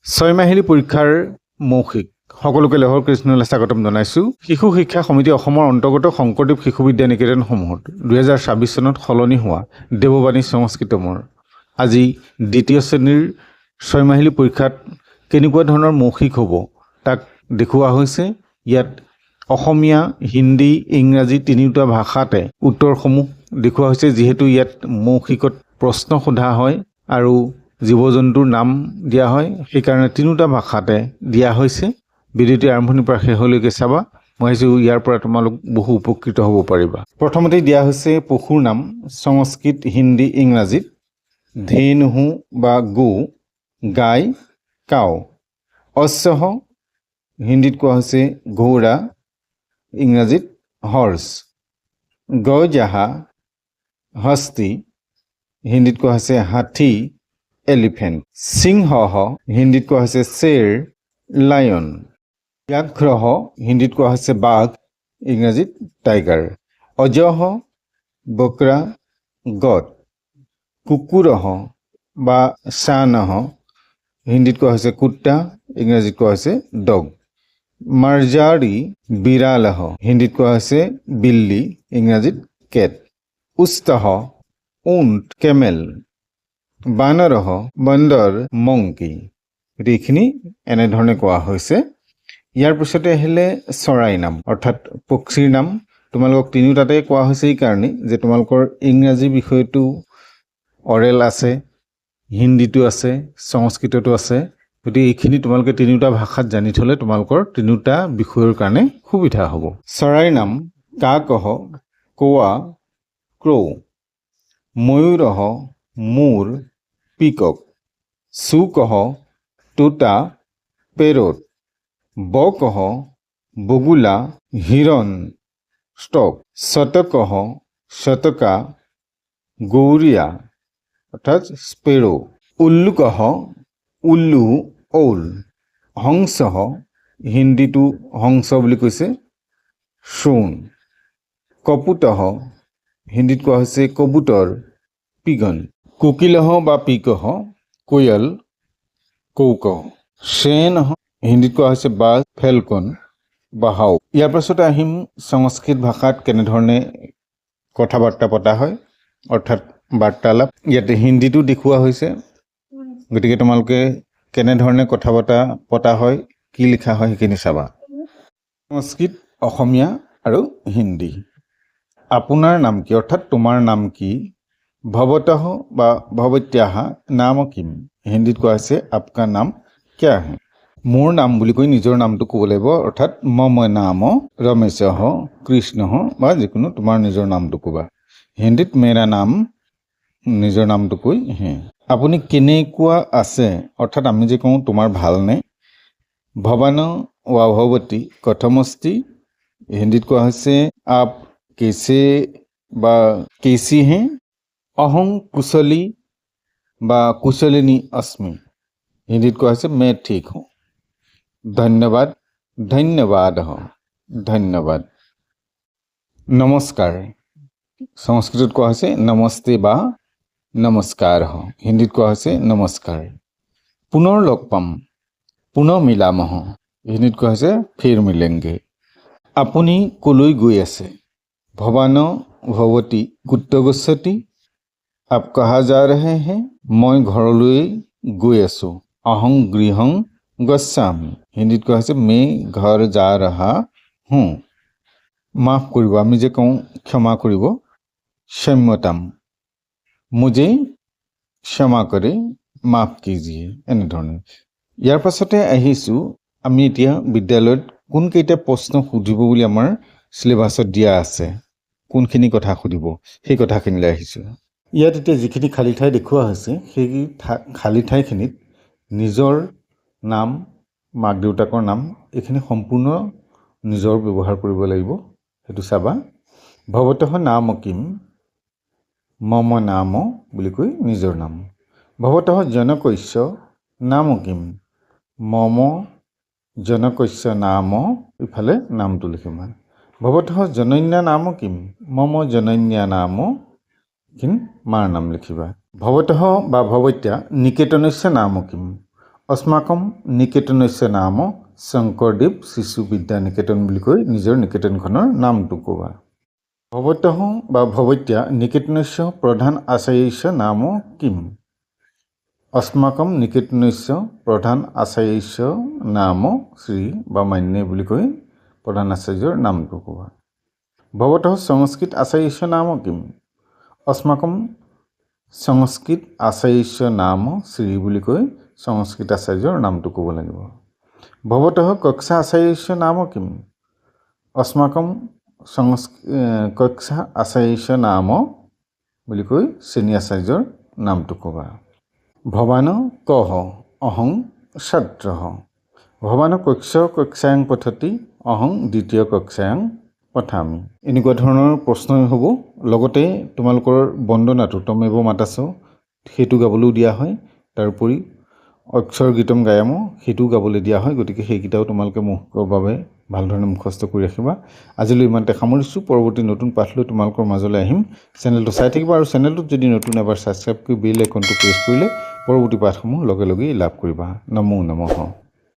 ছয়মাহিলী পৰীক্ষাৰ মৌখিক সকলোকে লেহৰ কৃষ্ণলৈ স্বাগতম জনাইছোঁ। শিশু শিক্ষা সমিতি অসমৰ অন্তৰ্গত শংকৰদেৱ শিশু বিদ্যা নিকেতনসমূহত 2026 চনত সলনি হোৱা দেৱবাণী সংস্কৃতমৰ আজি দ্বিতীয় শ্ৰেণীৰ ছয়মাহিলী পৰীক্ষাত কেনেকুৱা ধৰণৰ মৌখিক হ'ব তাক দেখুওৱা হৈছে। ইয়াত অসমীয়া, হিন্দী, ইংৰাজী তিনিটা ভাষাতে উত্তৰসমূহ দেখুওৱা হৈছে। যিহেতু ইয়াত মৌখিকত প্ৰশ্ন সোধা হয় আৰু জীৱ জন্তুৰ নাম দিয়া হয়, সেইকাৰণে তিনিটা ভাষাতে দিয়া হৈছে। ভিডিঅ'টি আৰম্ভণিৰ পৰা শেষলৈকে চাবা। মই ভাবিছোঁ ইয়াৰ পৰা তোমালোক বহু উপকৃত হ'ব পাৰিবা। প্ৰথমতেই দিয়া হৈছে পশুৰ নাম সংস্কৃত, হিন্দী, ইংৰাজীত। ধেনুহু বা গো, গাই, কাউ। অশ্বহ হিন্দীত কোৱা হৈছে ঘোঁৰা, ইংৰাজীত হৰ্চ। গজাহা হস্তি, হিন্দীত কোৱা হৈছে হাতী, এলিফেণ্ট। সিংহ হিন্দীত কোৱা হৈছে শ্বেৰ, লায়ন। ব্যাঘ্ৰহ হিন্দীত কোৱা হৈছে বাঘ, ইংৰাজীত টাইগাৰ। অজহ বকৰা, গট। কুকুৰহ বা শানহ হিন্দীত কোৱা হৈছে কুত্তা, ইংৰাজীত কোৱা হৈছে ডগ। মাৰ্জাৰী বিৰালহ হিন্দীত কোৱা হৈছে বিল্লী, ইংৰাজীত কেট। উষ্টহ উণ্ট, কেমেল। বানৰহ বন্দৰ, মংকি। এইখিনি এনেধৰণে কোৱা হৈছে। ইয়াৰ পিছতে আহিলে চৰাই নাম অৰ্থাৎ পক্ষীৰ নাম। তোমালোকক তিনিওটাতে কোৱা হৈছে এইকাৰণে যে তোমালোকৰ ইংৰাজী বিষয়টো অৰেল আছে, হিন্দীটো আছে, সংস্কৃততো আছে। গতিকে এইখিনি তোমালোকে তিনিওটা ভাষাত জানি থ'লে তোমালোকৰ তিনিওটা বিষয়ৰ কাৰণে সুবিধা হ'ব। চৰাইৰ নাম কাকহ, কোৱা, ক্ৰৌ। ময়ূৰহ মূৰ, পিকক। চুকহ তোতা, পেৰট। বকহ বগুলা, হিৰণ, ষ্টক। শতকহ শতকা, গৌৰীয়া অৰ্থাৎ স্পেৰো। উল্লুকহ উল্লু, ঔল। হংসহ হিন্দীটো হংস বুলি কৈছে সোণ। কপুতহ হিন্দীত কোৱা হৈছে কবুতৰ, পিগন। কোকিলহ বা পিকহ কোয়ল, কৌকহ। শ্বেনহ হিন্দীত কোৱা হৈছে বাজ, ফেলকন বা হাউক। ইয়াৰ পাছতে আহিম সংস্কৃত ভাষাত কেনেধৰণে কথা বাৰ্তা পতা হয় অৰ্থাৎ বাৰ্তালাপ। ইয়াতে হিন্দীটো দেখুওৱা হৈছে। গতিকে তোমালোকে কেনেধৰণে কথা বতৰা পতা হয়, কি লিখা হয় সেইখিনি চাবা। সংস্কৃত, অসমীয়া আৰু হিন্দী। আপোনাৰ নাম কি অৰ্থাৎ তোমাৰ নাম কি? ভৱতঃ বা ভৱত্যাহ নাম কিম, হিন্দীত কোৱা হৈছে আপকা নাম ক্যা হে। মোৰ নাম বুলি কৈ নিজৰ নামটো ক'ব লাগিব অৰ্থাৎ মম নাম ৰমেশহ, কৃষ্ণহ বা যিকোনো তোমাৰ নিজৰ নামটো ক'বা। হিন্দীত মেৰা নাম, নিজৰ নামটো কৈ হে। আপুনি কেনেকুৱা আছে অৰ্থাৎ আমি যে কওঁ তোমাৰ ভালনে। ভৱান ৱা ভৱতী কথমস্তি, হিন্দীত কোৱা হৈছে আপ কেছে বা কেছি হে। অহং কুশলী বা কুশলিনী অস্মি, হিন্দীত কোৱা হৈছে মে ঠিক হওঁ। ধন্যবাদ, ধন্যবাদ, ধন্যবাদ। নমস্কাৰ সংস্কৃতত কোৱা হৈছে নমস্তে বা নমস্কাৰ, হিন্দীত কোৱা হৈছে নমস্কাৰ। পুনৰ লগ পাম, পুনৰ মিলামহ, হিন্দীত কোৱা হৈছে ফিৰ মিলেংগে। আপুনি কলৈ গৈ আছে? ভৱান ভৱতী কুত্ৰ গচ্ছতি, আপ কাহা যা ৰহে হে। মই ঘৰলৈ গৈ আছোঁ। অহং গৃহং গচ্ছামি, হিন্দীত কোৱা হৈছে মে ঘৰ যা ৰহা হুঁ। মাফ কৰিব, আমি যে কওঁ ক্ষমা কৰিব, ক্ষম্যতাম, মুজে ক্ষমা কৰে, মাফ কিজিয়ে, এনেধৰণে। ইয়াৰ পাছতে আহিছোঁ আমি এতিয়া বিদ্যালয়ত কোনকেইটা প্ৰশ্ন সুধিব বুলি আমাৰ চিলেবাছত দিয়া আছে, কোনখিনি কথা সুধিব সেই কথাখিনিলৈ আহিছোঁ। ইয়াত এতিয়া যিখিনি খালী ঠাই দেখুওৱা হৈছে সেই খালী ঠাইখিনিত নিজৰ নাম, মাক দেউতাকৰ নাম এইখিনি সম্পূৰ্ণ নিজৰ ব্যৱহাৰ কৰিব লাগিব, সেইটো চাবা। ভৱতঃ নাম কিম, মম নাম বুলি কৈ নিজৰ নাম। ভৱতঃ জনকস্য নাম কিম, মম জনকস্য নাম, ইফালে নামটো লিখিবা। ভৱতঃ জনন্যা নাম কিম, মম জনন্যা নাম, মাৰ নাম লিখিবা। ভৱতঃ বা ভৱত্যা নিকেতনস্য নাম কিম, अस्माकं निकेतनस्य नाम शंकरदेव शिशु विद्या निकेतन বুলি কৈ নিজৰ নিকেতনখনৰ নামটো ক'বা ভৱতঃ বা ভৱত্যা নিকেতনस्य প্ৰধান আচাৰ্যस्य নাম কিম अस्माकं निकेतनस्य प्रधान आचार्यस्य नाम श्री বা মান্যে বুলি কৈ প্ৰধান আচাৰ্যৰ নামটো ক'বা ভৱতঃ সংস্কৃত আচাৰ্যस्य नाम किम अस्माकं সংস্কৃত আচাৰ্যस्य नाम শ্ৰী বুলি কৈ সংস্কৃত আচাৰ্যৰ নামটো ক'ব লাগিব ভৱতঃ কক্ষা আচাৰ্যस्य नाम किम अस्माकं কক্ষা আচাৰ্যस्य नाम বুলি কৈ শ্ৰেণী আচাৰ্যৰ নামটো ক'বা ভৱান কহ অহং ছাত্ৰঃ ভৱান কক্ষায়াং পঠতি অহং দ্বিতীয় কক্ষায়াং পঠামি এনেকুৱা ধৰণৰ প্ৰশ্নই হ'ব লগতে তোমালোকৰ বন্দনাটো তমেব মাতাছ সেইটো গাবলৈও দিয়া হয় তাৰোপৰি অক্ষৰ গীতম গায়াম সেইটো গাবলৈ দিয়া হয় গতিকে সেইকেইটাও তোমালোকে মুখৰ বাবে ভালধৰণে মুখস্থ কৰি ৰাখিবা আজিলৈ ইমানতে সামৰিছোঁ পৰৱৰ্তী নতুন পাঠ লৈ তোমালোকৰ মাজলৈ আহিম চেনেলটো চাই থাকিবা আৰু চেনেলটোত যদি নতুন এবাৰ ছাবস্ক্ৰাইব কৰি বেল আইকনটো প্ৰেছ কৰিলে পৰৱৰ্তী পাঠসমূহ লগে লগেই লাভ কৰিবা নমো নমঃ